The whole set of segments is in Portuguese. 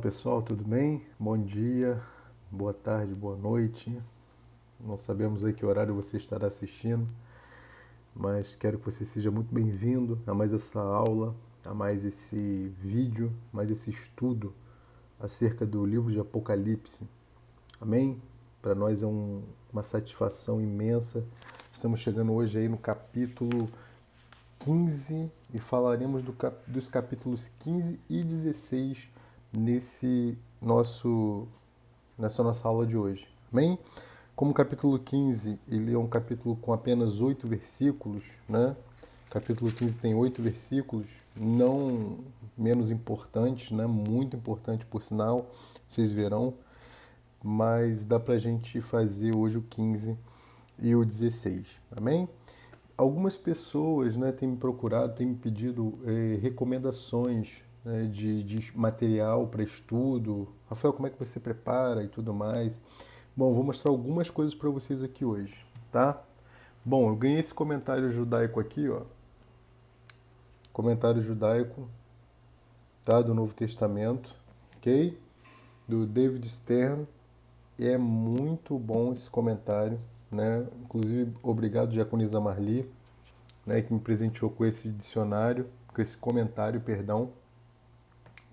pessoal, tudo bem? Bom dia, boa tarde, boa noite. Não sabemos aí que horário você estará assistindo, mas quero que você seja muito bem-vindo a mais essa aula, a mais esse vídeo, mais esse estudo acerca do livro de Apocalipse. Amém? Para nós é uma satisfação imensa. Estamos chegando hoje aí no capítulo 15 e falaremos dos capítulos 15 e 16 nessa nossa aula de hoje. Amém? Como o capítulo 15 ele é um capítulo com apenas 8 versículos, né? O capítulo 15 tem 8 versículos, não menos importantes, né? Muito importante por sinal, vocês verão, mas dá pra gente fazer hoje o 15 e o 16. Amém? Algumas pessoas, né, têm me procurado, têm me pedido recomendações, né, de material para estudo. Rafael, como é que você prepara e tudo mais? Bom, vou mostrar algumas coisas para vocês aqui hoje, tá? Bom, eu ganhei esse comentário judaico aqui, ó. Comentário judaico, tá? Do Novo Testamento, ok? Do David Stern. É muito bom esse comentário, né? Inclusive, obrigado, Diaconisa Marli, né, que me presenteou com esse dicionário, com esse comentário, perdão.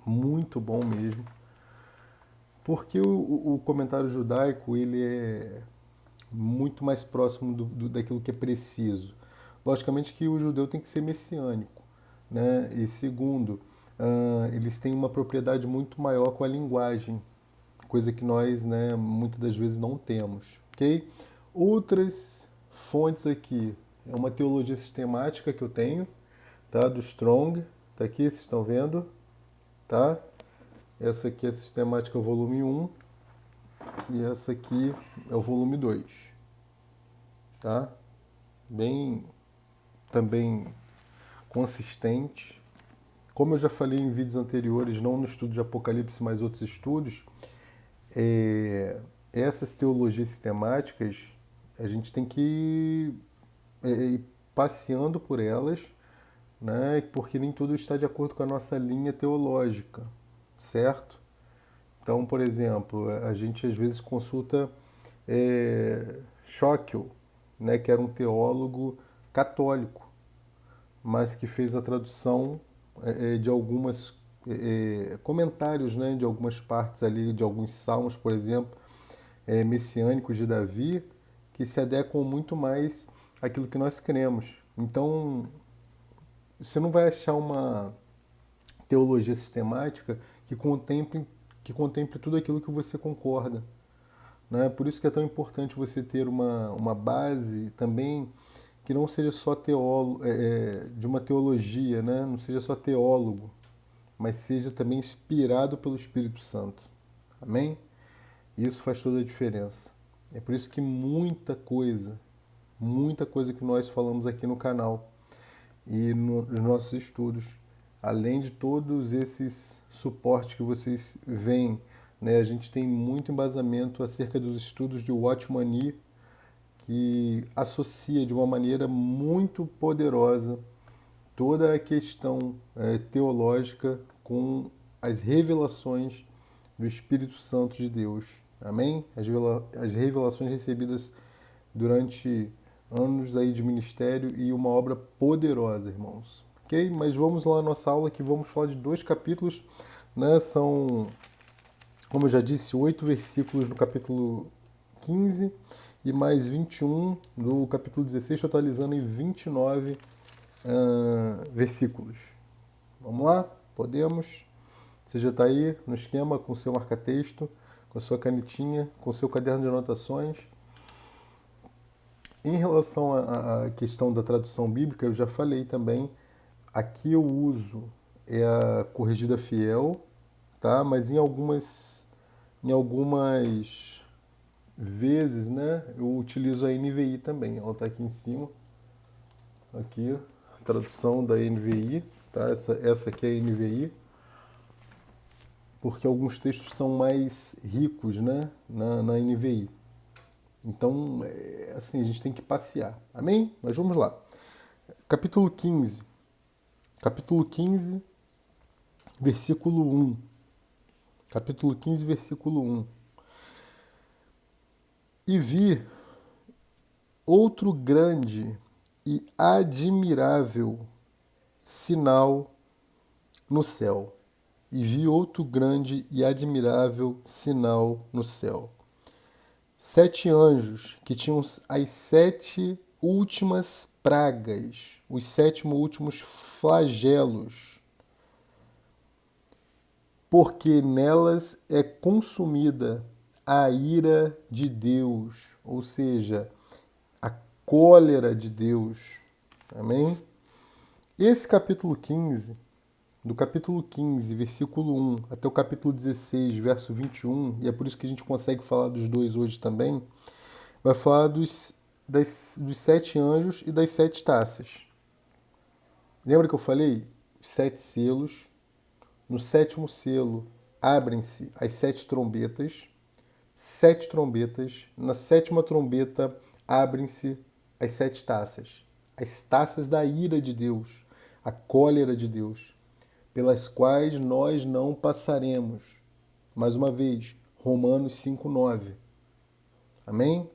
Muito bom mesmo. Porque o comentário judaico ele é muito mais próximo daquilo que é preciso. Logicamente que o judeu tem que ser messiânico, né? E segundo, eles têm uma propriedade muito maior com a linguagem, coisa que nós, né, muitas das vezes não temos, ok? Outras fontes aqui, é uma teologia sistemática que eu tenho, tá? Do Strong, tá aqui, vocês estão vendo, tá? Essa aqui é a sistemática volume 1 e essa aqui é o volume 2, tá? Bem também consistente. Como eu já falei em vídeos anteriores, não no estudo de Apocalipse, mas outros estudos, essas teologias sistemáticas, a gente tem que ir passeando por elas, né? Porque nem tudo está de acordo com a nossa linha teológica, certo? Então, por exemplo, a gente às vezes consulta Schockel, né, que era um teólogo católico, mas que fez a tradução de algumas comentários, né, de algumas partes ali, de alguns salmos, por exemplo, messiânicos de Davi, que se adequam muito mais àquilo que nós cremos. Então, você não vai achar uma teologia sistemática que contemple tudo aquilo que você concorda, né? Por isso que é tão importante você ter uma base também que não seja só de uma teologia, né? Não seja só teólogo, mas seja também inspirado pelo Espírito Santo. Amém? Isso faz toda a diferença. É por isso que muita coisa que nós falamos aqui no canal e nos nossos estudos, além de todos esses suportes que vocês veem, né, a gente tem muito embasamento acerca dos estudos de Watchman Nee, que associa de uma maneira muito poderosa toda a questão teológica com as revelações do Espírito Santo de Deus. Amém? As revelações recebidas durante anos aí de ministério e uma obra poderosa, irmãos. Ok? Mas vamos lá na nossa aula que vamos falar de 2 capítulos, né? São, como eu já disse, 8 versículos no capítulo 15 e mais 21 do capítulo 16, totalizando em 29 versículos. Vamos lá? Podemos? Você já está aí no esquema com o seu marca-texto, com a sua canetinha, com o seu caderno de anotações. Em relação à questão da tradução bíblica, eu já falei também. Aqui eu uso a Corrigida Fiel, tá? Mas em algumas vezes, né, eu utilizo a NVI também. Ela está aqui em cima. Aqui, a tradução da NVI, tá? Essa aqui é a NVI, porque alguns textos são mais ricos, né, na NVI. Então, assim, a gente tem que passear. Amém? Mas vamos lá. Capítulo 15. Capítulo 15, versículo 1. Capítulo 15, versículo 1. E vi outro grande e admirável sinal no céu. E vi outro grande e admirável sinal no céu. 7 anjos que tinham as 7 últimas pragas, os 7 últimos flagelos, porque nelas é consumida a ira de Deus, ou seja, a cólera de Deus. Amém? Esse capítulo 15, do capítulo 15, versículo 1, até o capítulo 16, verso 21, e é por isso que a gente consegue falar dos dois hoje também, vai falar dos 7 anjos e das 7 taças. Lembra que eu falei? Os 7 selos. No 7º selo abrem-se as 7 trombetas. 7 trombetas. Na 7ª trombeta abrem-se as 7 taças. As taças da ira de Deus, a cólera de Deus, pelas quais nós não passaremos. Mais uma vez, Romanos 5:9. Amém?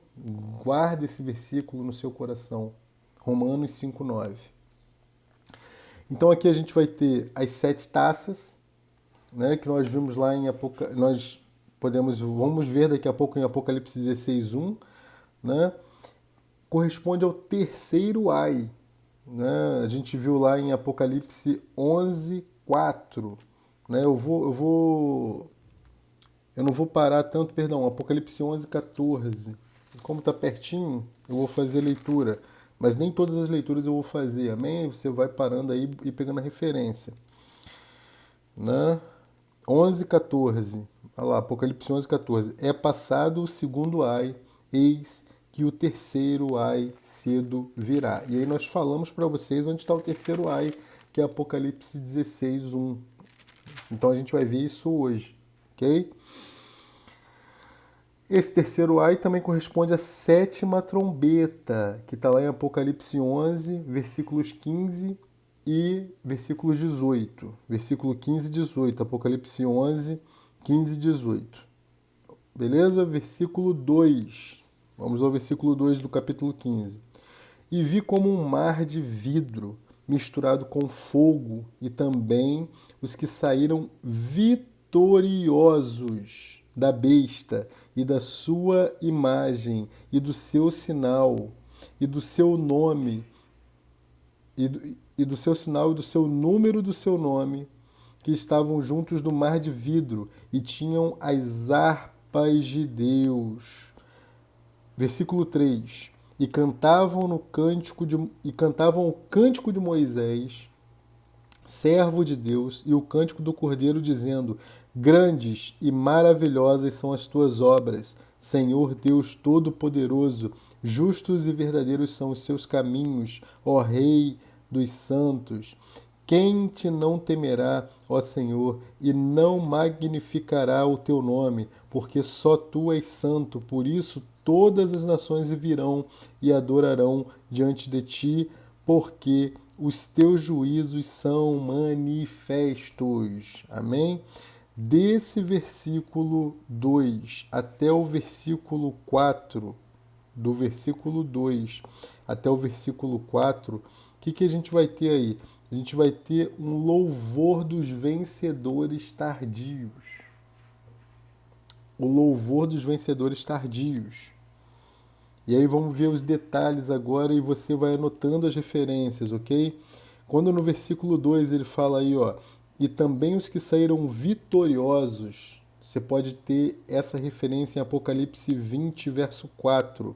Guarde esse versículo no seu coração. Romanos 5:9. Então aqui a gente vai ter as 7 taças, né, que nós vimos lá em Apocalipse. Vamos ver daqui a pouco em Apocalipse 16:1, né? Corresponde ao terceiro ai, né? A gente viu lá em Apocalipse 11:4, né? Eu não vou parar tanto, perdão, Apocalipse 11:14. Como está pertinho, eu vou fazer a leitura, mas nem todas as leituras eu vou fazer, amém? Você vai parando aí e pegando a referência, né? 11:14, olha lá, Apocalipse 11:14. É passado o segundo ai, eis que o terceiro ai cedo virá. E aí nós falamos para vocês onde está o terceiro ai, que é Apocalipse 16:1. Então a gente vai ver isso hoje, ok? Esse terceiro ai também corresponde à 7ª trombeta, que está lá em Apocalipse 11, versículos 15 e versículos 18. Versículo 15 e 18, Apocalipse 11, 15 e 18. Beleza? Versículo 2. Vamos ao versículo 2 do capítulo 15. E vi como um mar de vidro misturado com fogo, e também os que saíram vitoriosos da besta e da sua imagem e do seu sinal e do seu nome e do seu sinal e do seu número do seu nome, que estavam juntos no mar de vidro e tinham as harpas de Deus. Versículo 3. E cantavam o cântico de Moisés, servo de Deus, e o cântico do Cordeiro, dizendo: Grandes e maravilhosas são as tuas obras, Senhor Deus Todo-Poderoso. Justos e verdadeiros são os seus caminhos, ó Rei dos santos. Quem te não temerá, ó Senhor, e não magnificará o teu nome, porque só tu és santo. Por isso todas as nações virão e adorarão diante de ti, porque os teus juízos são manifestos. Amém? Desse versículo 2 até o versículo 4, do versículo 2 até o versículo 4, o que a gente vai ter aí? A gente vai ter um louvor dos vencedores tardios. O louvor dos vencedores tardios. E aí vamos ver os detalhes agora e você vai anotando as referências, ok? Quando no versículo 2 ele fala aí, ó, e também os que saíram vitoriosos, você pode ter essa referência em Apocalipse 20, verso 4.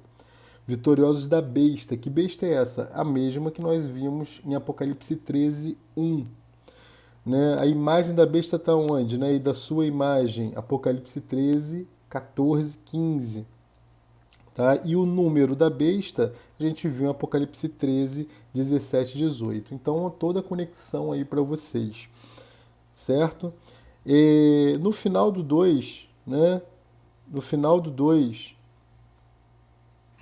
Vitoriosos da besta. Que besta é essa? A mesma que nós vimos em Apocalipse 13, 1. Né? A imagem da besta está onde? Né? E da sua imagem, Apocalipse 13, 14, 15. Tá? E o número da besta a gente viu em Apocalipse 13, 17 e 18. Então, toda a conexão aí para vocês. Certo? E no final do 2, né? No final do 2,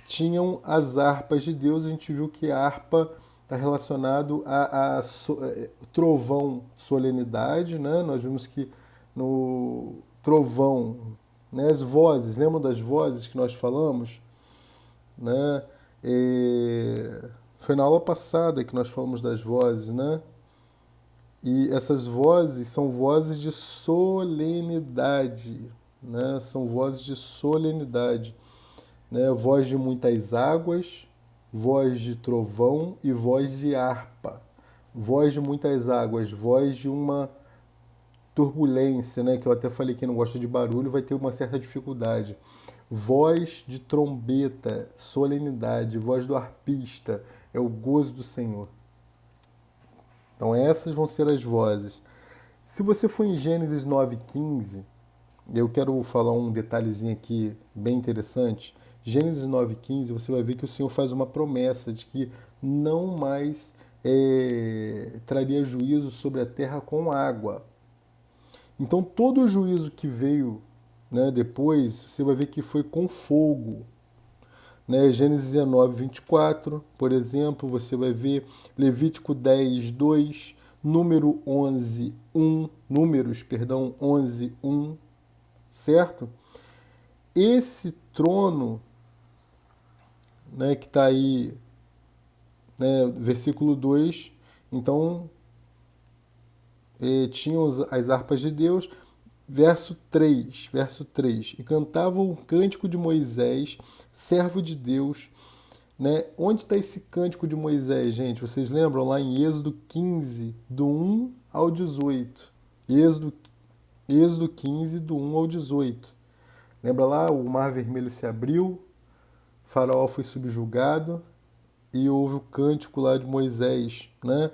tinham as harpas de Deus. A gente viu que a harpa está relacionado a trovão, solenidade, né? Nós vimos que trovão, né? As vozes, lembram das vozes que nós falamos? Né? Foi na aula passada que nós falamos das vozes, né? E essas vozes são vozes de solenidade, né? São vozes de solenidade, né? Voz de muitas águas, voz de trovão e voz de harpa. Voz de muitas águas, voz de uma turbulência, né? Que eu até falei que não gosta de barulho, vai ter uma certa dificuldade. Voz de trombeta, solenidade, voz do arpista, é o gozo do Senhor. Então essas vão ser as vozes. Se você for em Gênesis 9:15, eu quero falar um detalhezinho aqui bem interessante. Gênesis 9:15, você vai ver que o Senhor faz uma promessa de que não mais traria juízo sobre a terra com água. Então todo o juízo que veio, né, depois, você vai ver que foi com fogo. Né? Gênesis 19:24, por exemplo, você vai ver Levítico 10:2, Números, 11:1, certo? Esse trono, né, que está aí, né, versículo 2, então tinham as harpas de Deus, verso 3, e cantavam o cântico de Moisés, servo de Deus, né? Onde está esse cântico de Moisés, gente? Vocês lembram lá em Êxodo 15, do 1 ao 18. Êxodo 15, do 1 ao 18. Lembra lá? O Mar Vermelho se abriu, Faraó foi subjugado e houve o cântico lá de Moisés, né?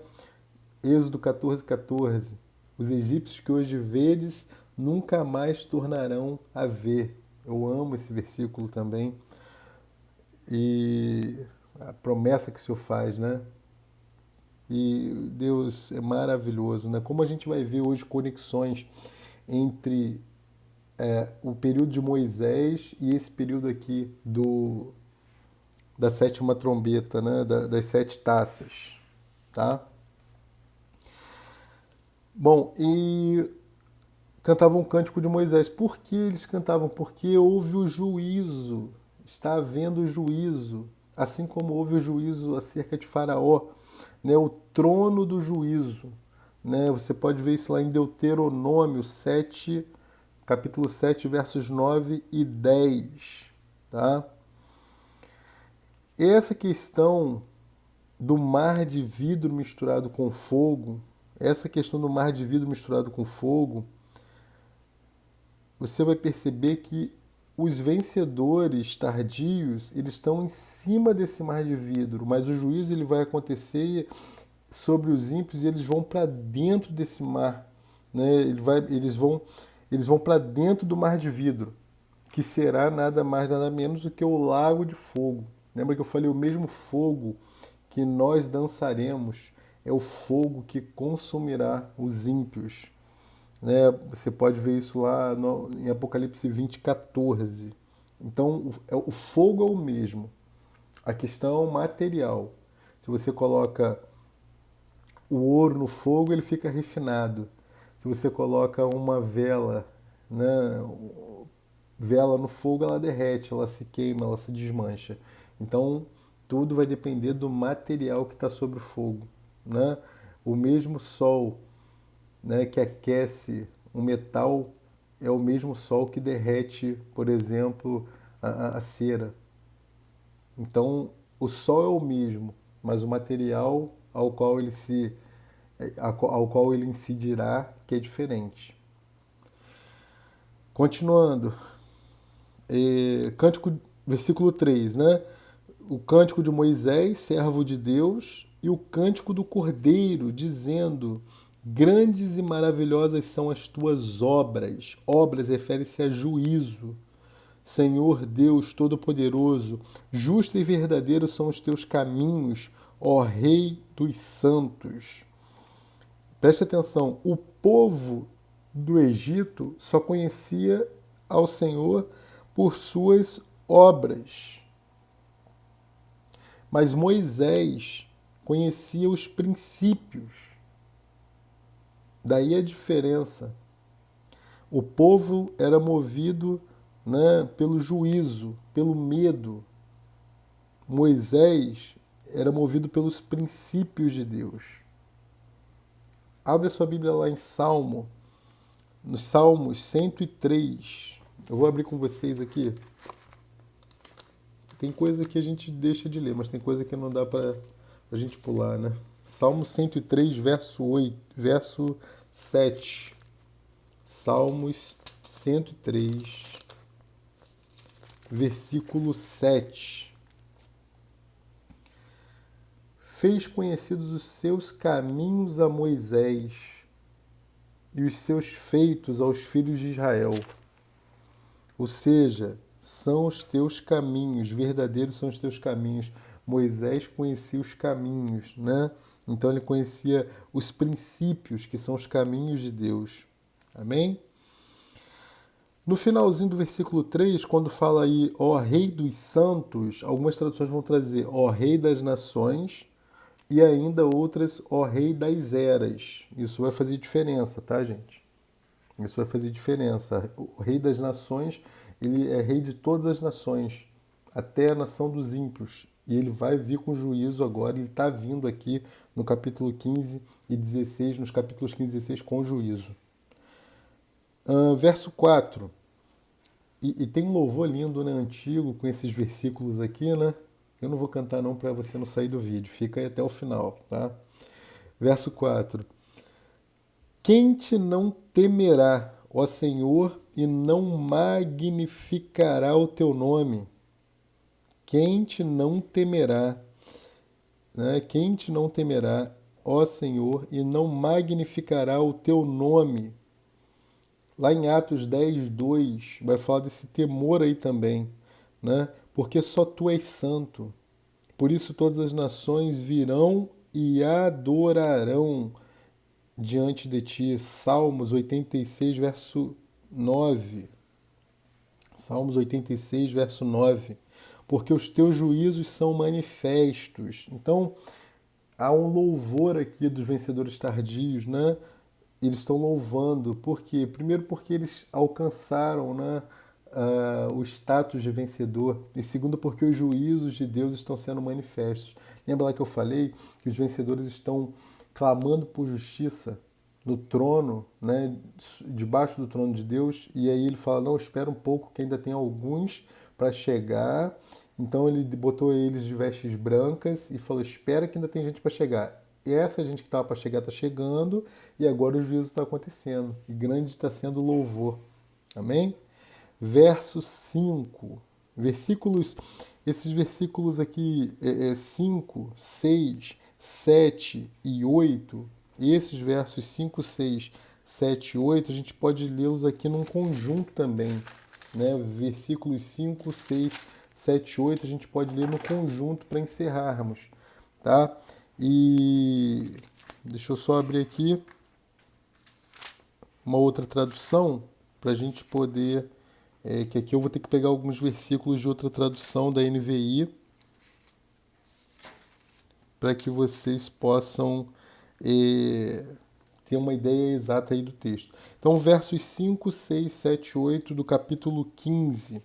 Êxodo 14:14. Os egípcios que hoje vedes nunca mais tornarão a ver. Eu amo esse versículo também. E a promessa que o Senhor faz, né? E Deus é maravilhoso, né? Como a gente vai ver hoje conexões entre o período de Moisés e esse período aqui da sétima trombeta, né? Das 7 taças, tá? Bom, e cantavam um cântico de Moisés. Por que eles cantavam? Porque houve o juízo, está havendo juízo, assim como houve o juízo acerca de Faraó, né? O trono do juízo, né? Você pode ver isso lá em Deuteronômio 7, capítulo 7, versos 9 e 10, tá? Essa questão do mar de vidro misturado com fogo, essa questão do mar de vidro misturado com fogo, você vai perceber que os vencedores tardios, eles estão em cima desse mar de vidro, mas o juízo ele vai acontecer sobre os ímpios e eles vão para dentro desse mar, né? Eles vão para dentro do mar de vidro, que será nada mais nada menos do que o lago de fogo. Lembra que eu falei o mesmo fogo que nós dançaremos é o fogo que consumirá os ímpios. Né? Você pode ver isso lá em Apocalipse 20:14. Então, o fogo é o mesmo. A questão é o material. Se você coloca o ouro no fogo, ele fica refinado. Se você coloca uma vela, né, vela no fogo, ela derrete, ela se queima, ela se desmancha. Então, tudo vai depender do material que está sobre o fogo. Né? O mesmo sol, né, que aquece um metal é o mesmo sol que derrete, por exemplo, a cera. Então, o sol é o mesmo, mas o material ao qual ele incidirá que é diferente. Continuando, cântico, versículo 3, né? O cântico de Moisés, servo de Deus, e o cântico do Cordeiro, dizendo: grandes e maravilhosas são as tuas obras. Obras refere-se a juízo. Senhor Deus Todo-Poderoso, justo e verdadeiro são os teus caminhos, ó Rei dos Santos. Preste atenção, o povo do Egito só conhecia ao Senhor por suas obras. Mas Moisés conhecia os princípios. Daí a diferença. O povo era movido, né, pelo juízo, pelo medo. Moisés era movido pelos princípios de Deus. Abre a sua Bíblia lá em nos Salmos 103. Eu vou abrir com vocês aqui. Tem coisa que a gente deixa de ler, mas tem coisa que não dá para a gente pular, né? Salmo 103, verso 7. Salmos 103, versículo 7. Fez conhecidos os seus caminhos a Moisés e os seus feitos aos filhos de Israel. Ou seja, são os teus caminhos, verdadeiros são os teus caminhos. Moisés conhecia os caminhos, né? Então ele conhecia os princípios, que são os caminhos de Deus. Amém? No finalzinho do versículo 3, quando fala aí, ó Rei dos Santos, algumas traduções vão trazer, ó Rei das Nações, e ainda outras, ó Rei das Eras. Isso vai fazer diferença, tá, gente? Isso vai fazer diferença. O Rei das Nações, ele é Rei de todas as nações, até a nação dos ímpios. E ele vai vir com juízo agora, ele está vindo aqui no capítulo 15 e 16, nos capítulos 15 e 16 com juízo. Verso 4. E tem um louvor lindo, né, antigo, com esses versículos aqui, né? Eu não vou cantar não para você não sair do vídeo, fica aí até o final, tá? Verso 4. Quem te não temerá, ó Senhor, e não magnificará o teu nome? Quem te não temerá, né? Quem te não temerá, ó Senhor, e não magnificará o teu nome? Lá em Atos 10, 2, vai falar desse temor aí também, né? Porque só tu és santo. Por isso todas as nações virão e adorarão diante de ti. Salmos 86, verso 9. Salmos 86, verso 9. Porque os teus juízos são manifestos. Então, há um louvor aqui dos vencedores tardios, né? Eles estão louvando. Por quê? Primeiro porque eles alcançaram, né, o status de vencedor. E segundo porque os juízos de Deus estão sendo manifestos. Lembra lá que eu falei que os vencedores estão clamando por justiça no trono, né, debaixo do trono de Deus. E aí ele fala, não, espera um pouco que ainda tem alguns para chegar. Então ele botou eles de vestes brancas e falou, espera que ainda tem gente para chegar. E essa gente que estava para chegar está chegando e agora o juízo está acontecendo. E grande está sendo o louvor. Amém? Verso 5. Esses versículos aqui, 5, 6, 7 e 8, esses versos 5, 6, 7 e 8, a gente pode lê-los aqui num conjunto também. Né? Versículos 5, 6, 7 e 8, a gente pode ler no conjunto para encerrarmos. Tá? E deixa eu só abrir aqui uma outra tradução para a gente poder, que aqui eu vou ter que pegar alguns versículos de outra tradução da NVI para que vocês possam ter uma ideia exata aí do texto. Então, versos 5, 6, 7, 8 do capítulo 15.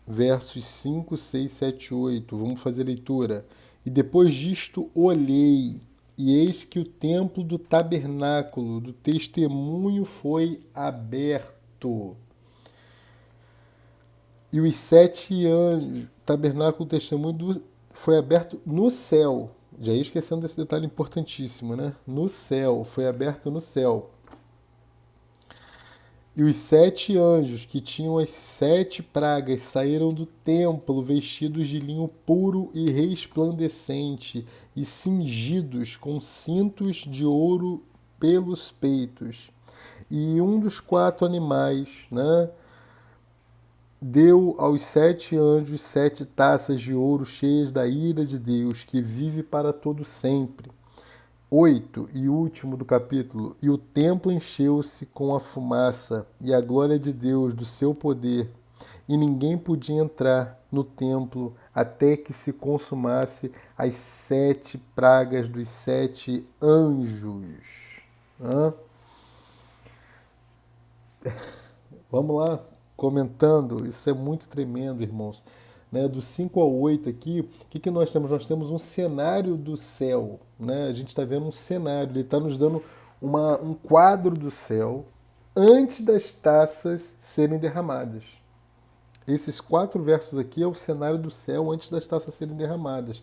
Versos 5, 6, 7, 8. Vamos fazer a leitura. E depois disto olhei, e eis que o templo do tabernáculo do testemunho foi aberto. E os 7 anjos, tabernáculo do testemunho foi aberto no céu. Já ia esquecendo desse detalhe importantíssimo, né? No céu, foi aberto no céu. E os 7 anjos que tinham as 7 pragas saíram do templo vestidos de linho puro e resplandecente e cingidos com cintos de ouro pelos peitos. E um dos 4 animais, né, deu aos 7 anjos 7 taças de ouro cheias da ira de Deus, que vive para todo sempre. 8 e último do capítulo. E o templo encheu-se com a fumaça e a glória de Deus do seu poder, e ninguém podia entrar no templo até que se consumasse as 7 pragas dos 7 anjos. Vamos lá, comentando, isso é muito tremendo, irmãos. Né, do 5 ao 8 aqui, o que, que nós temos? Nós temos um cenário do céu. Né? A gente está vendo um cenário, ele está nos dando um quadro do céu antes das taças serem derramadas. Esses 4 versos aqui é o cenário do céu antes das taças serem derramadas.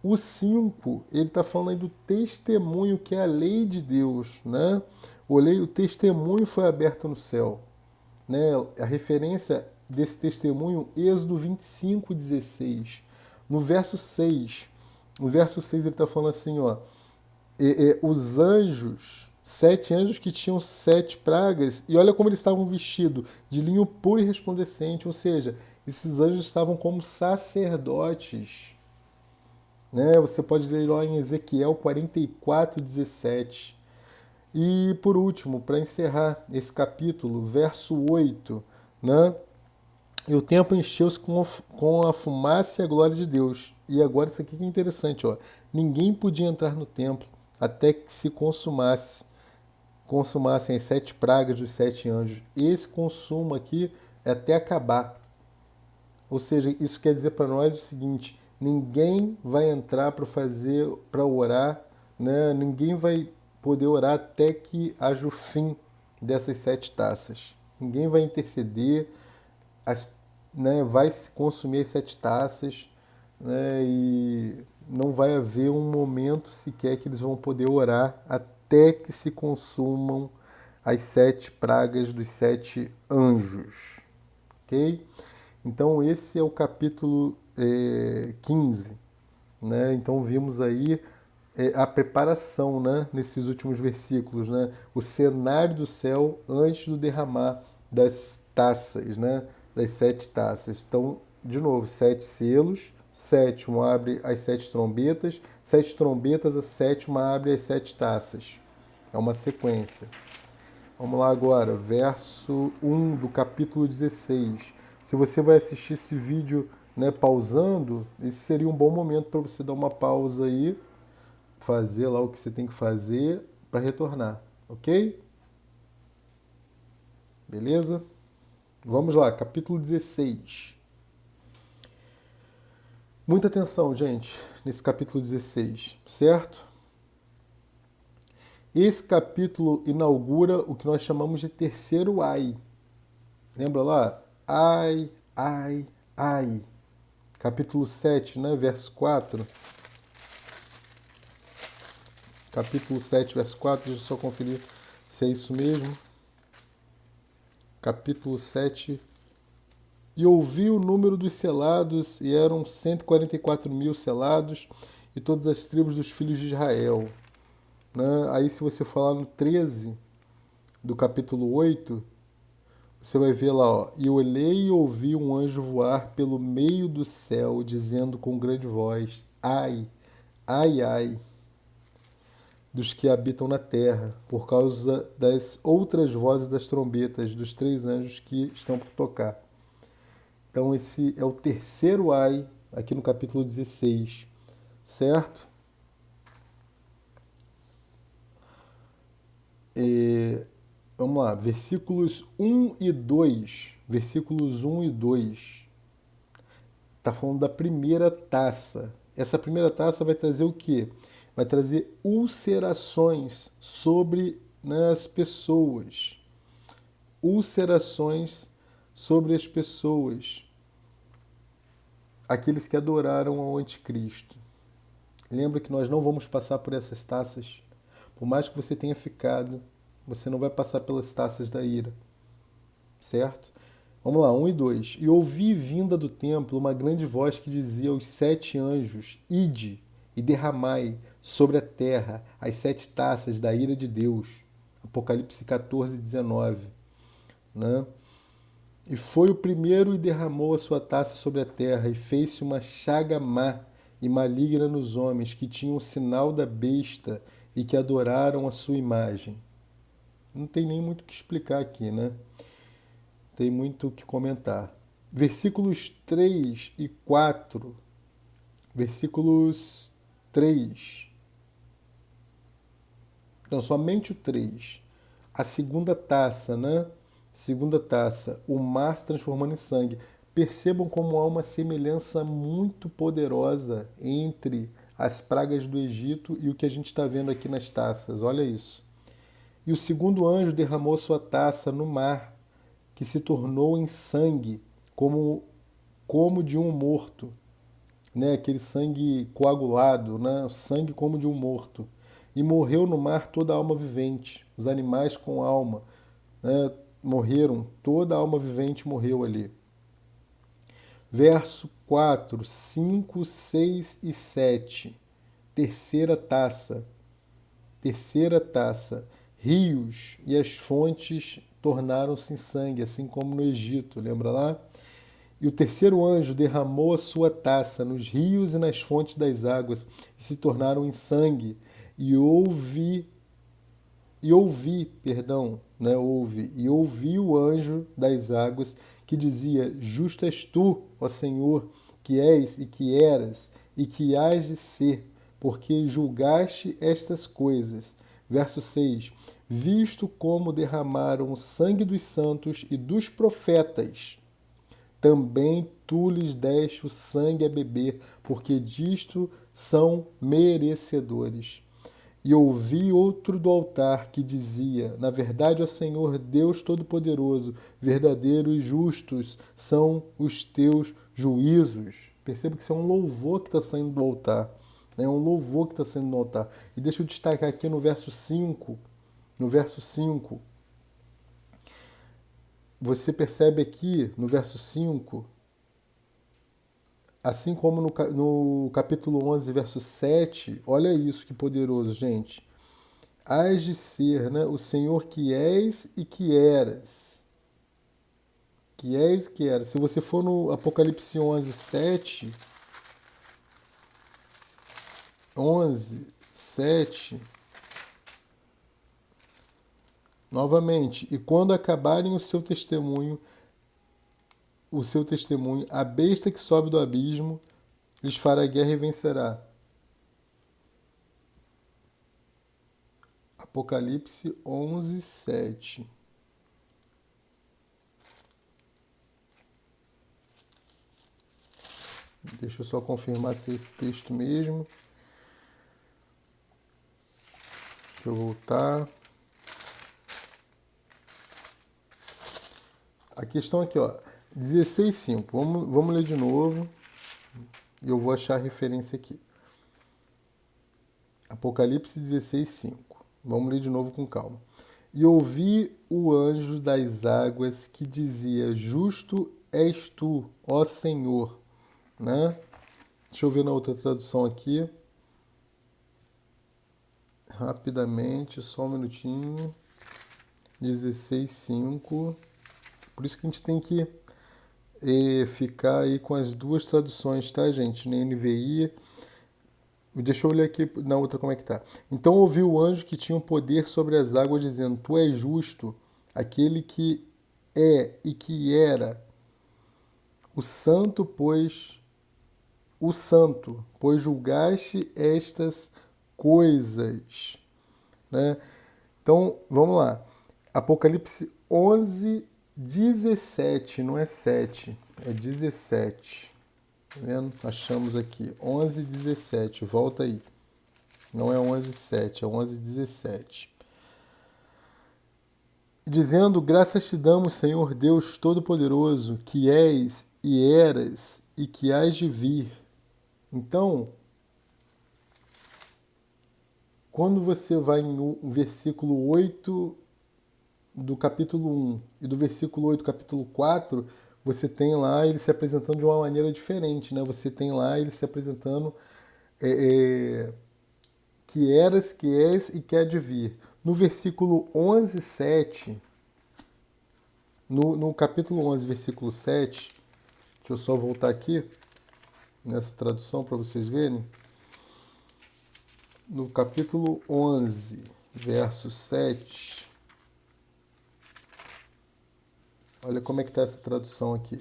O 5 ele está falando aí do testemunho, que é a lei de Deus. Né? O testemunho foi aberto no céu. Né? A referência desse testemunho, Êxodo 25:16. No verso 6, ele está falando assim, ó, os anjos, 7 anjos que tinham 7 pragas, e olha como eles estavam vestidos, de linho puro e resplandecente, ou seja, esses anjos estavam como sacerdotes. Né? Você pode ler lá em Ezequiel 44:17. E por último, para encerrar esse capítulo, verso 8, né? E o templo encheu-se com a fumaça e a glória de Deus. E agora isso aqui que é interessante, ó. Ninguém podia entrar no templo até que se consumassem as 7 pragas dos 7 anjos. Esse consumo aqui é até acabar. Ou seja, isso quer dizer para nós o seguinte: ninguém vai entrar para orar, né? Ninguém vai poder orar até que haja o fim dessas 7 taças. Ninguém vai interceder, né? Vai se consumir as 7 taças, né? E não vai haver um momento sequer que eles vão poder orar até que se consumam as 7 pragas dos 7 anjos. Ok? Então esse é o capítulo 15. Né? Então vimos aí a preparação, né? Nesses últimos versículos. Né? O cenário do céu antes do derramar das taças, né? Das 7 taças. Então, de novo, 7 selos. Sétimo abre as 7 trombetas. 7 trombetas, a sétima abre as 7 taças. É uma sequência. Vamos lá agora, verso 1 do capítulo 16. Se você vai assistir esse vídeo, né, pausando, esse seria um bom momento para você dar uma pausa aí, fazer lá o que você tem que fazer para retornar, ok? Beleza? Vamos lá, capítulo 16. Muita atenção, gente, nesse capítulo 16, certo? Esse capítulo inaugura o que nós chamamos de terceiro ai. Lembra lá? Ai, ai, ai. Capítulo 7, né, verso 4. Capítulo 7, verso 4. Deixa eu só conferir se é isso mesmo. Capítulo 7. E ouvi o número dos selados, e eram 144.000 selados, e todas as tribos dos filhos de Israel. Né? Aí, se você falar no 13 do capítulo 8, você vai ver lá, ó. E olhei e ouvi um anjo voar pelo meio do céu, dizendo com grande voz: Ai, ai, ai, dos que habitam na terra, por causa das outras vozes das trombetas dos 3 anjos que estão por tocar. Então, esse é o terceiro ai, aqui no capítulo 16, certo? Vamos lá, versículos 1 e 2. Versículos 1 e 2. Está falando da primeira taça. Essa primeira taça vai trazer o quê? Vai trazer ulcerações sobre, né, as pessoas. Ulcerações sobre as pessoas. Aqueles que adoraram ao anticristo. Lembra que nós não vamos passar por essas taças. Por mais que você tenha ficado, você não vai passar pelas taças da ira. Certo? Vamos lá, 1 e 2. E ouvi vinda do templo uma grande voz que dizia aos 7 anjos: Ide e derramai sobre a terra as 7 taças da ira de Deus. Apocalipse 14:19. Né? E foi o primeiro e derramou a sua taça sobre a terra, e fez-se uma chaga má e maligna nos homens que tinham o sinal da besta e que adoraram a sua imagem. Não tem nem muito o que explicar aqui, né? Tem muito o que comentar. Versículos 3 e 4. Versículos 3. Não, somente o 3. A segunda taça, né? Segunda taça, o mar se transformando em sangue. Percebam como há uma semelhança muito poderosa entre as pragas do Egito e o que a gente está vendo aqui nas taças. Olha isso. E o segundo anjo derramou sua taça no mar, que se tornou em sangue, como de um morto, né? Aquele sangue coagulado, né? Sangue como de um morto. E morreu no mar toda a alma vivente, os animais com alma, né? Morreram, toda a alma vivente morreu ali. Verso 4, 5, 6 e 7. Terceira taça. Terceira taça. Rios e as fontes tornaram-se em sangue, assim como no Egito, lembra lá? E o terceiro anjo derramou a sua taça nos rios e nas fontes das águas, e se tornaram em sangue. E ouvi o anjo das águas que dizia: Justo és tu, ó Senhor, que és e que eras e que hás de ser, porque julgaste estas coisas. Verso 6: Visto como derramaram o sangue dos santos e dos profetas, também tu lhes deste o sangue a beber, porque disto são merecedores. E ouvi outro do altar que dizia: Na verdade, ó Senhor Deus Todo-Poderoso, verdadeiros e justos são os teus juízos. Perceba que isso é um louvor que está saindo do altar. É um louvor que está saindo do altar. E deixa eu destacar aqui no verso 5. No verso 5, você percebe aqui no verso 5, assim como no capítulo 11, verso 7, olha isso que poderoso, gente. Hás de ser, né, o Senhor que és e que eras. Que és e que eras. Se você for no Apocalipse 11, 7, 11, 7, novamente, e quando acabarem o seu testemunho, a besta que sobe do abismo lhes fará guerra e vencerá. Apocalipse 11, 7. Deixa eu só confirmar se é esse texto mesmo. Deixa eu voltar. A questão aqui, ó, 16,5. Vamos ler de novo. E eu vou achar a referência aqui. Apocalipse 16:5. Vamos ler de novo com calma. E ouvi o anjo das águas que dizia: Justo és tu, ó Senhor. Né? Deixa eu ver na outra tradução aqui. Rapidamente, só um minutinho. 16:5. Por isso que a gente tem que ficar aí com as duas traduções, tá, gente? Na NVI. Deixa eu ler aqui na outra como é que tá. Então ouvi o anjo que tinha o poder sobre as águas, dizendo: Tu és justo, aquele que é e que era, o santo, pois julgaste estas coisas. Né? Então, vamos lá. Apocalipse 11, 17, não é 7, é 17. Tá vendo? Achamos aqui. 11, 17. Volta aí. Não é 11, 7, é 11, 17. Dizendo: Graças te damos, Senhor Deus Todo-Poderoso, que és e eras e que hás de vir. Então, quando você vai no versículo 8 do capítulo 1 e do versículo 8 do capítulo 4, você tem lá ele se apresentando de uma maneira diferente, né? Você tem lá ele se apresentando que eras, que és e que há de vir. No versículo 11, 7, no capítulo 11, versículo 7, deixa eu só voltar aqui nessa tradução para vocês verem. No capítulo 11, verso 7, olha como é que está essa tradução aqui.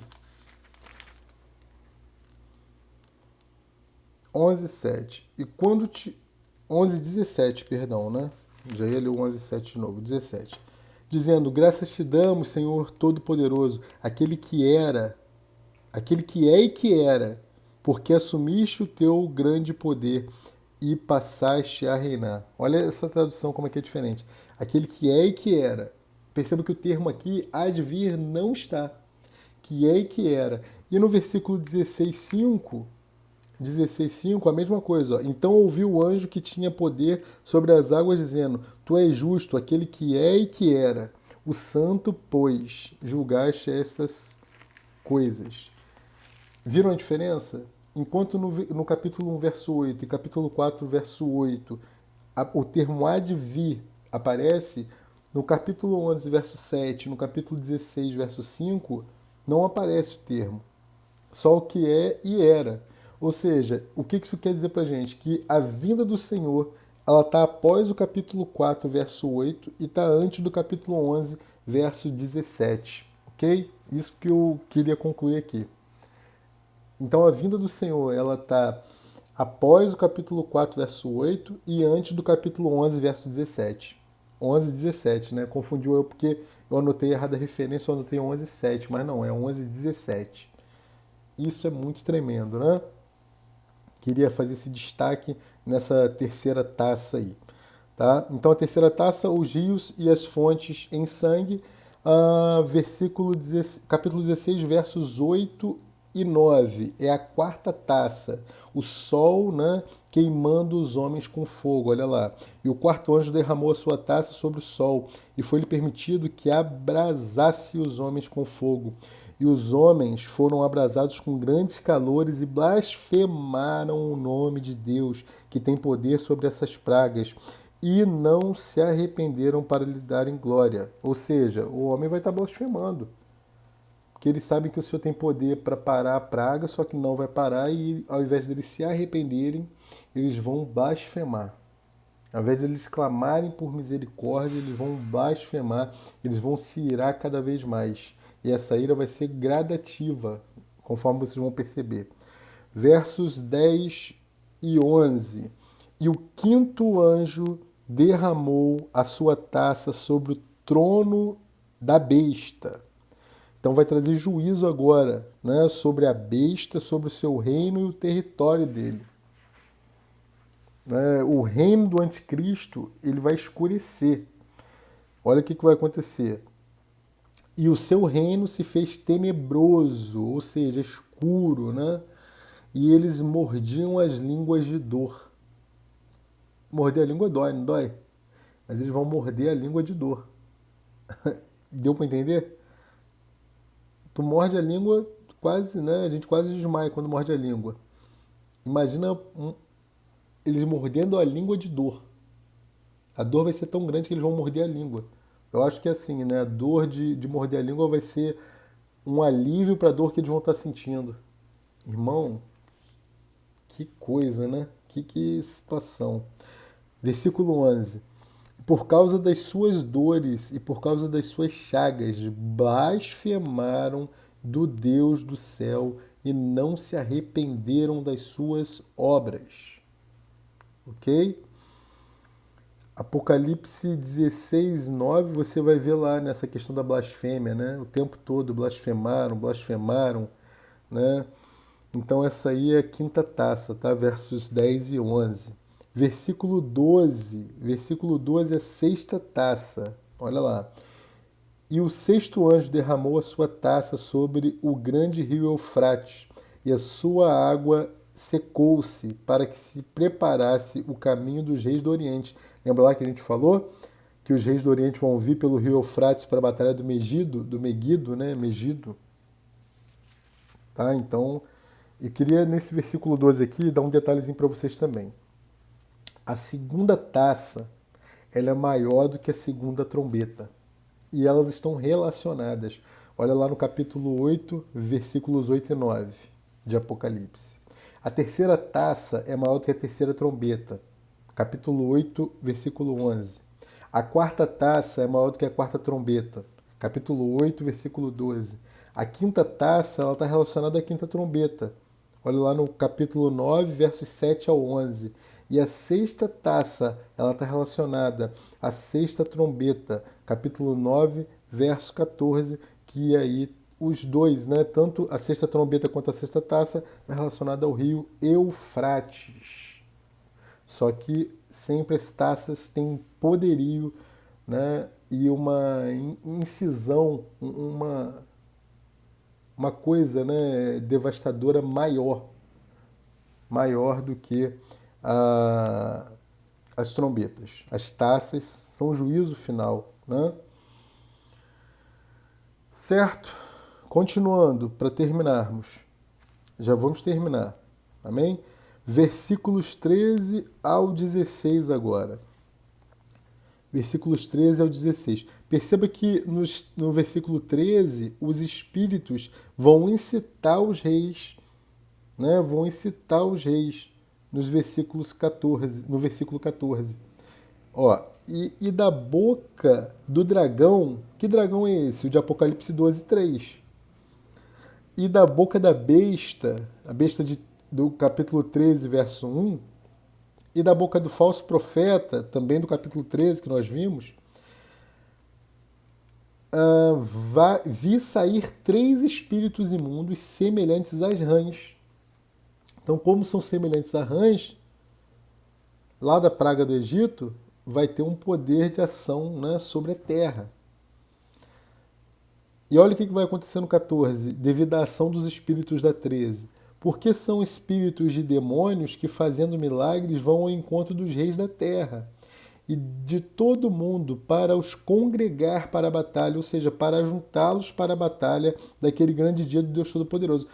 11, 7. E quando 11, 17, perdão, né? Já ia ler o 11, 7 de novo. 17. dizendo: graças te damos, Senhor Todo-Poderoso, aquele que é e que era, porque assumiste o teu grande poder e passaste a reinar. Olha essa tradução como é que é diferente. Aquele que é e que era. Perceba que o termo aqui, há de vir, não está. Que é e que era. E no versículo 16:5, a mesma coisa. Ó. Então ouviu o anjo que tinha poder sobre as águas, dizendo: Tu és justo, aquele que é e que era. O santo, pois, julgaste estas coisas. Viram a diferença? Enquanto no capítulo 1, verso 8 e capítulo 4, verso 8, o termo há de vir aparece, no capítulo 11, verso 7, no capítulo 16, verso 5, não aparece o termo. Só o que é e era. Ou seja, o que isso quer dizer pra gente? Que a vinda do Senhor, ela está após o capítulo 4, verso 8 e está antes do capítulo 11, verso 17. Ok? Isso que eu queria concluir aqui. Então a vinda do Senhor, ela está após o capítulo 4, verso 8 e antes do capítulo 11, verso 17. 11 e 17, né? Confundiu eu porque eu anotei errada a referência, eu anotei 11 e 7, mas não, é 11 e 17. Isso é muito tremendo, né? Queria fazer esse destaque nessa terceira taça aí. Tá? Então a terceira taça, os rios e as fontes em sangue, capítulo 16, versos 8 e 9. É a quarta taça, o sol, né, queimando os homens com fogo, olha lá. E o quarto anjo derramou a sua taça sobre o sol, e foi-lhe permitido que abrasasse os homens com fogo. E os homens foram abrasados com grandes calores e blasfemaram o nome de Deus, que tem poder sobre essas pragas, e não se arrependeram para lhe darem glória. Ou seja, o homem vai estar blasfemando. Porque eles sabem que o Senhor tem poder para parar a praga, só que não vai parar, e ao invés deles se arrependerem, eles vão blasfemar. Ao invés de eles clamarem por misericórdia, eles vão blasfemar, eles vão se irar cada vez mais. E essa ira vai ser gradativa, conforme vocês vão perceber. Versos 10 e 11. E o quinto anjo derramou a sua taça sobre o trono da besta. Então vai trazer juízo agora, né, sobre a besta, sobre o seu reino e o território dele. O reino do anticristo, ele vai escurecer. Olha o que vai acontecer. E o seu reino se fez tenebroso, ou seja, escuro, né? E eles mordiam as línguas de dor. Morder a língua dói, não dói? Mas eles vão morder a língua de dor. Deu para entender? Tu morde a língua, quase, né? A gente quase desmaia quando morde a língua. Imagina eles mordendo a língua de dor. A dor vai ser tão grande que eles vão morder a língua. Eu acho que é assim, né? A dor de morder a língua vai ser um alívio para a dor que eles vão estar sentindo. Irmão, que coisa, né? Que situação. Versículo 11. Por causa das suas dores e por causa das suas chagas, blasfemaram do Deus do céu e não se arrependeram das suas obras. Ok? Apocalipse 16, 9, você vai ver lá nessa questão da blasfêmia, né? O tempo todo blasfemaram, né? Então essa aí é a quinta taça, tá? Versos 10 e 11. Versículo 12 é a sexta taça. Olha lá. E o sexto anjo derramou a sua taça sobre o grande rio Eufrates, e a sua água secou-se para que se preparasse o caminho dos reis do Oriente. Lembra lá que a gente falou que os reis do Oriente vão vir pelo rio Eufrates para a batalha do Megido, né? Megido. Tá? Então, eu queria nesse versículo 12 aqui dar um detalhezinho para vocês também. A segunda taça, ela é maior do que a segunda trombeta. E elas estão relacionadas. Olha lá no capítulo 8, versículos 8 e 9 de Apocalipse. A terceira taça é maior do que a terceira trombeta. Capítulo 8, versículo 11. A quarta taça é maior do que a quarta trombeta. Capítulo 8, versículo 12. A quinta taça ela está relacionada à quinta trombeta. Olha lá no capítulo 9, versos 7 ao 11. E a sexta taça, ela está relacionada à sexta trombeta, capítulo 9, verso 14, que aí os dois, né, tanto a sexta trombeta quanto a sexta taça, está relacionada ao rio Eufrates. Só que sempre as taças têm poderio, né, e uma incisão, uma coisa, né, devastadora maior do que as trombetas. As taças são o juízo final, né? Certo? Continuando, para terminarmos. Já vamos terminar. Amém? Versículos 13 ao 16 agora. Versículos 13 ao 16. Perceba que no versículo 13, os espíritos vão incitar os reis, né? Vão incitar os reis nos versículos 14, no versículo 14. Ó, e da boca do dragão, que dragão é esse? O de Apocalipse 12, 3. E da boca da besta, a besta do capítulo 13, verso 1, e da boca do falso profeta, também do capítulo 13 que nós vimos, vi sair 3 espíritos imundos semelhantes às rãs. Então, como são semelhantes a rãs, lá da praga do Egito, vai ter um poder de ação, né, sobre a terra. E olha o que vai acontecer no 14, devido à ação dos espíritos da 13. Porque são espíritos de demônios que, fazendo milagres, vão ao encontro dos reis da terra e de todo mundo para os congregar para a batalha, ou seja, para juntá-los para a batalha daquele grande dia do Deus Todo-Poderoso.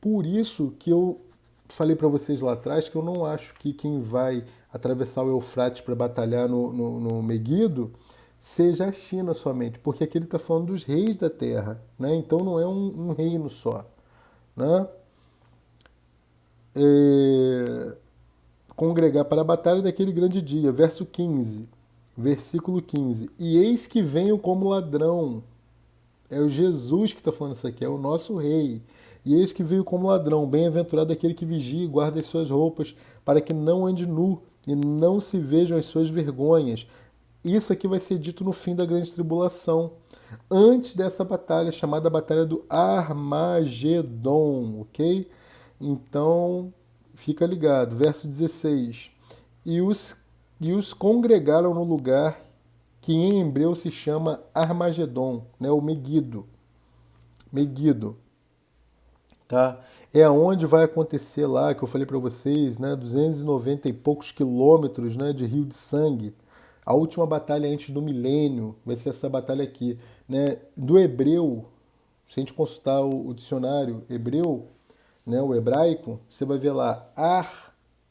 Por isso que eu falei para vocês lá atrás que eu não acho que quem vai atravessar o Eufrates para batalhar no Meguido seja a China somente, porque aqui ele está falando dos reis da terra, né? Então não é um reino só, né? Congregar para a batalha daquele grande dia, verso 15, versículo 15. E eis que venho como ladrão. É o Jesus que está falando isso aqui, é o nosso rei. E eis que veio como ladrão, bem-aventurado aquele que vigia e guarda as suas roupas, para que não ande nu e não se vejam as suas vergonhas. Isso aqui vai ser dito no fim da grande tribulação, antes dessa batalha, chamada Batalha do Armagedon, ok? Então, fica ligado. Verso 16. E os congregaram no lugar que em hebreu se chama Armagedon, né? O Meguido. Meguido. Tá? É onde vai acontecer lá, que eu falei para vocês, né? 290 e poucos quilômetros, né, de rio de sangue. A última batalha antes do milênio vai ser essa batalha aqui, né? Do hebreu, se a gente consultar o dicionário hebreu, né, o hebraico, você vai ver lá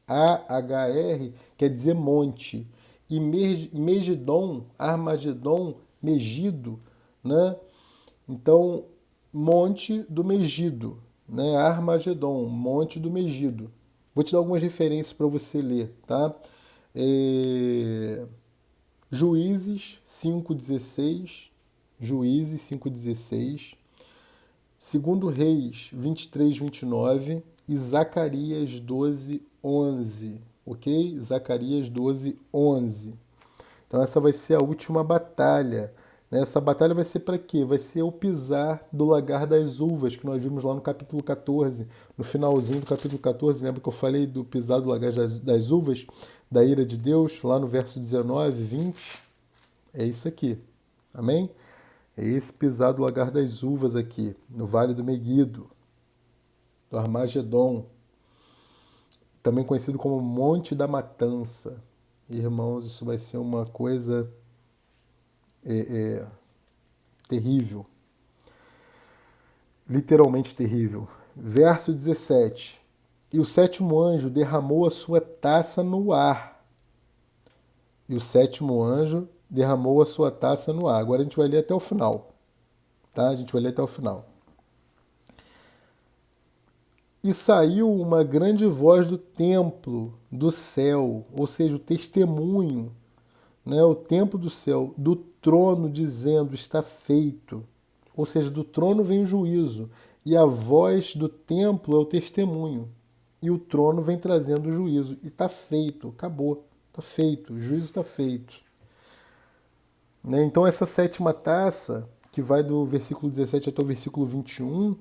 A-H-R, quer dizer monte. E Megidon, Armagedon, Megido, né? Então, monte do Megido, né? Armagedon, monte do Megido. Vou te dar algumas referências para você ler, tá? Juízes 5,16, Juízes 5,16, Segundo Reis 23, 29 e Zacarias 12, 11, ok? Zacarias 12, 11. Então essa vai ser a última batalha. Essa batalha vai ser para quê? Vai ser o pisar do lagar das uvas, que nós vimos lá no capítulo 14, no finalzinho do capítulo 14, lembra que eu falei do pisar do lagar das uvas, da ira de Deus, lá no verso 19, 20? É isso aqui, amém? É esse pisar do lagar das uvas aqui, no Vale do Meguido, do Armagedon, também conhecido como Monte da Matança. Irmãos, isso vai ser uma coisa terrível, literalmente terrível. Verso 17. E o sétimo anjo derramou a sua taça no ar. E o sétimo anjo derramou a sua taça no ar. Agora a gente vai ler até o final. Tá? A gente vai ler até o final. E saiu uma grande voz do templo, do céu, ou seja, o testemunho, né, o templo do céu, do trono, dizendo: está feito. Ou seja, do trono vem o juízo, e a voz do templo é o testemunho. e o trono vem trazendo o juízo. E está feito, acabou, está feito, o juízo está feito. Né? Então essa sétima taça, que vai do versículo 17 até o versículo 21,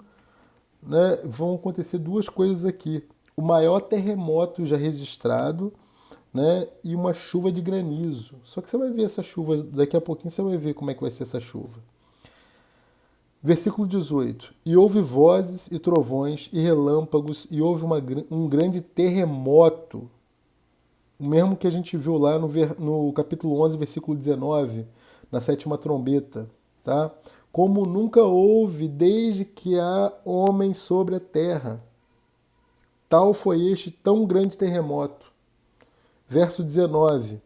né, vão acontecer duas coisas aqui. O maior terremoto já registrado, né, e uma chuva de granizo. Só que você vai ver essa chuva, daqui a pouquinho você vai ver como é que vai ser essa chuva. Versículo 18. E houve vozes e trovões e relâmpagos e houve um grande terremoto, o mesmo que a gente viu lá no capítulo 11, versículo 19, na sétima trombeta, tá? Como nunca houve desde que há homem sobre a terra. Tal foi este tão grande terremoto. Verso 19.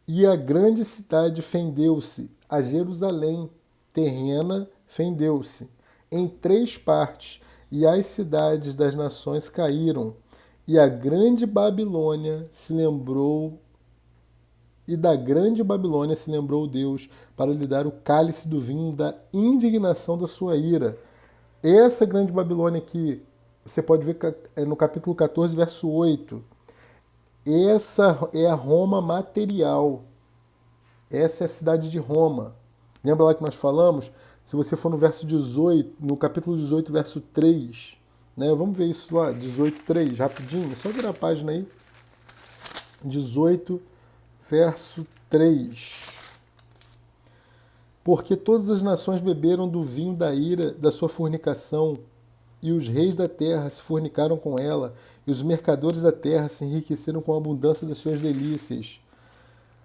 E a grande cidade fendeu-se, a Jerusalém terrena fendeu-se, em 3 partes, e as cidades das nações caíram. E a grande Babilônia se lembrou, e da grande Babilônia se lembrou Deus, para lhe dar o cálice do vinho da indignação da sua ira. Essa grande Babilônia aqui, você pode ver no capítulo 14, verso 8. Essa é a Roma material. Essa é a cidade de Roma. Lembra lá que nós falamos? Se você for no verso 18, no capítulo 18, verso 3, né? Vamos ver isso lá, 18, 3, rapidinho, só virar a página aí. 18, verso 3. Porque todas as nações beberam do vinho da ira da sua fornicação, e os reis da terra se fornicaram com ela, e os mercadores da terra se enriqueceram com a abundância das suas delícias.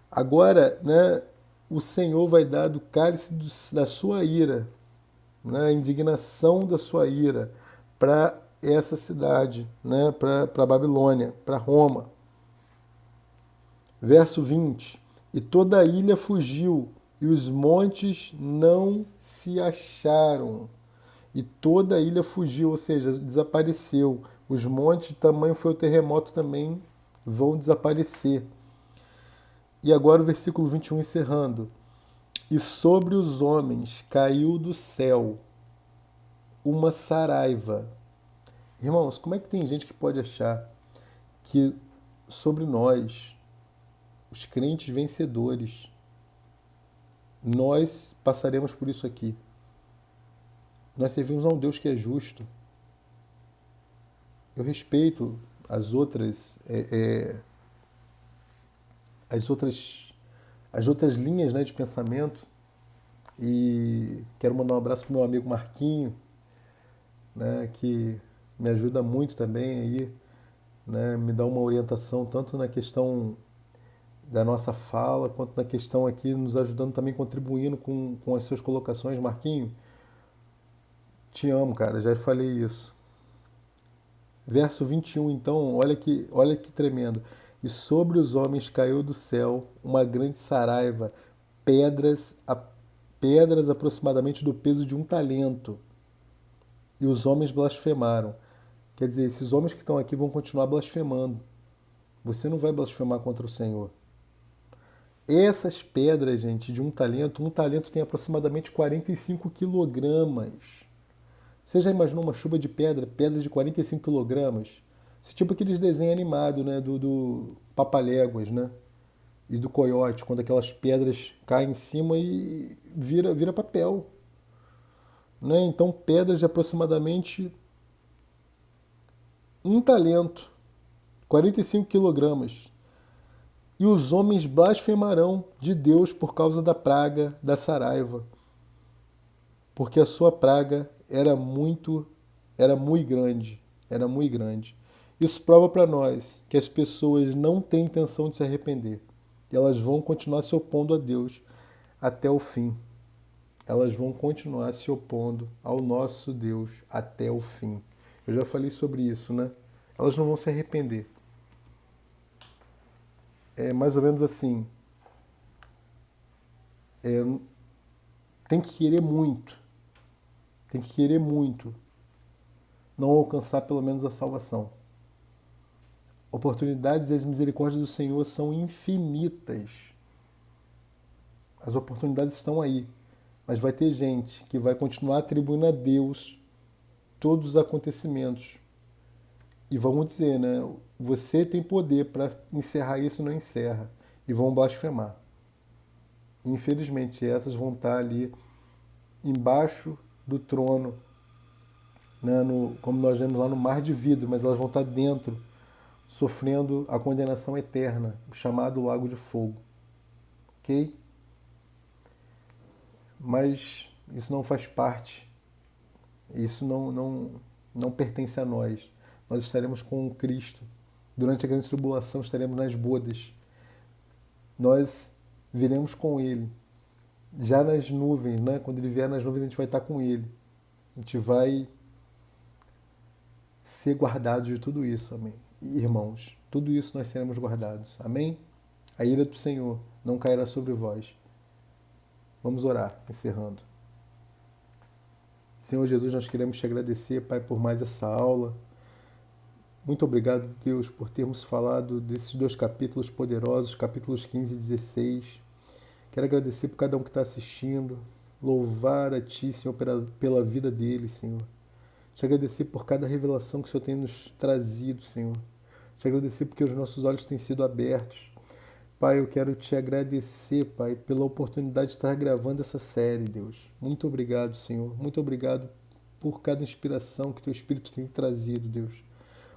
Agora, né, o Senhor vai dar do cálice da sua ira, né, a indignação da sua ira, para essa cidade, né, para a Babilônia, para Roma. Verso 20. E toda a ilha fugiu, e os montes não se acharam. E toda a ilha fugiu, ou seja, desapareceu. Os montes, tamanho foi o terremoto também, vão desaparecer. E agora o versículo 21 encerrando. E sobre os homens caiu do céu uma saraiva. Irmãos, como é que tem gente que pode achar que sobre nós, os crentes vencedores, nós passaremos por isso aqui? Nós servimos a um Deus que é justo. Eu respeito as outras, as outras linhas, né, de pensamento, e quero mandar um abraço para o meu amigo Marquinho, né, que me ajuda muito também aí, né, me dá uma orientação tanto na questão da nossa fala, quanto na questão aqui, nos ajudando também, contribuindo com as suas colocações. Marquinho, te amo, cara, já falei isso. Verso 21, então, olha que tremendo. E sobre os homens caiu do céu uma grande saraiva, pedras aproximadamente do peso de 1 talento. E os homens blasfemaram. Quer dizer, esses homens que estão aqui vão continuar blasfemando. Você não vai blasfemar contra o Senhor. Essas pedras, gente, de 1 talento tem aproximadamente 45 quilogramas. Você já imaginou uma chuva de pedra de 45 quilogramas? Esse tipo aqueles desenhos animados, né, do Papaléguas, né? E do Coiote, quando aquelas pedras caem em cima e vira papel. Né? Então, pedras de aproximadamente 1 talento, 45 quilogramas. E os homens blasfemarão de Deus por causa da praga da saraiva, porque a sua praga era muito grande, era muito grande. Isso prova para nós que as pessoas não têm intenção de se arrepender. E elas vão continuar se opondo a Deus até o fim. Elas vão continuar se opondo ao nosso Deus até o fim. Eu já falei sobre isso, né? Elas não vão se arrepender. É mais ou menos assim. Tem que querer muito. Tem que querer muito. Não alcançar pelo menos a salvação. Oportunidades e as misericórdias do Senhor são infinitas. As oportunidades estão aí. Mas vai ter gente que vai continuar atribuindo a Deus todos os acontecimentos. E vamos dizer, né? Você tem poder para encerrar isso, não encerra. E vão blasfemar. Infelizmente, essas vão estar ali embaixo do trono, né? Como nós vemos lá no mar de vidro, mas elas vão estar dentro, sofrendo a condenação eterna, o chamado lago de fogo. Ok? Mas isso não faz parte. Isso não pertence a nós. Nós estaremos com Cristo. Durante a grande tribulação estaremos nas bodas. Nós viremos com Ele. Já nas nuvens, né? Quando Ele vier nas nuvens, a gente vai estar com Ele. A gente vai ser guardados de tudo isso, amém. E, irmãos, tudo isso nós seremos guardados, amém? A ira do Senhor não cairá sobre vós. Vamos orar, encerrando. Senhor Jesus, nós queremos te agradecer, Pai, por mais essa aula. Muito obrigado, Deus, por termos falado desses 2 capítulos poderosos, capítulos 15 e 16. Quero agradecer por cada um que está assistindo, louvar a Ti, Senhor, pela vida deles, Senhor. Te agradecer por cada revelação que o Senhor tem nos trazido, Senhor. Te agradecer porque os nossos olhos têm sido abertos. Pai, eu quero te agradecer, Pai, pela oportunidade de estar gravando essa série, Deus. Muito obrigado, Senhor. Muito obrigado por cada inspiração que Teu Espírito tem trazido, Deus.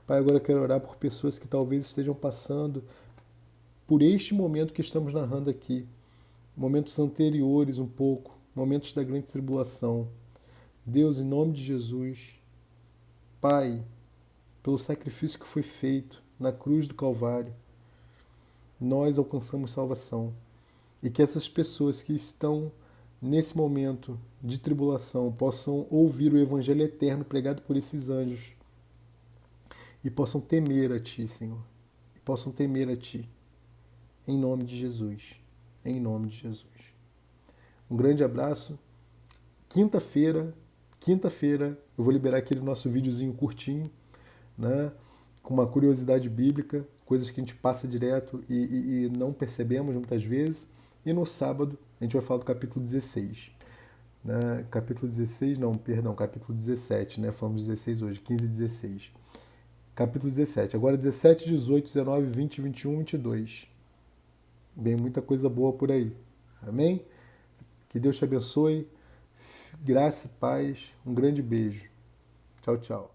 Pai, agora eu quero orar por pessoas que talvez estejam passando por este momento que estamos narrando aqui. Momentos anteriores um pouco, momentos da grande tribulação. Deus, em nome de Jesus, Pai, pelo sacrifício que foi feito na cruz do Calvário, nós alcançamos salvação. E que essas pessoas que estão nesse momento de tribulação possam ouvir o evangelho eterno pregado por esses anjos e possam temer a Ti, Senhor. E possam temer a Ti. Em nome de Jesus. Em nome de Jesus. Um grande abraço. Quinta-feira, eu vou liberar aquele nosso videozinho curtinho, né, com uma curiosidade bíblica, coisas que a gente passa direto e não percebemos muitas vezes. E no sábado a gente vai falar do capítulo 16. Né, capítulo 16, não, perdão, capítulo 17, né, falamos 16 hoje, 15 e 16. Capítulo 17, agora 17, 18, 19, 20, 21, 22. Bem, muita coisa boa por aí. Amém? Que Deus te abençoe. Graça e paz. Um grande beijo. Tchau, tchau.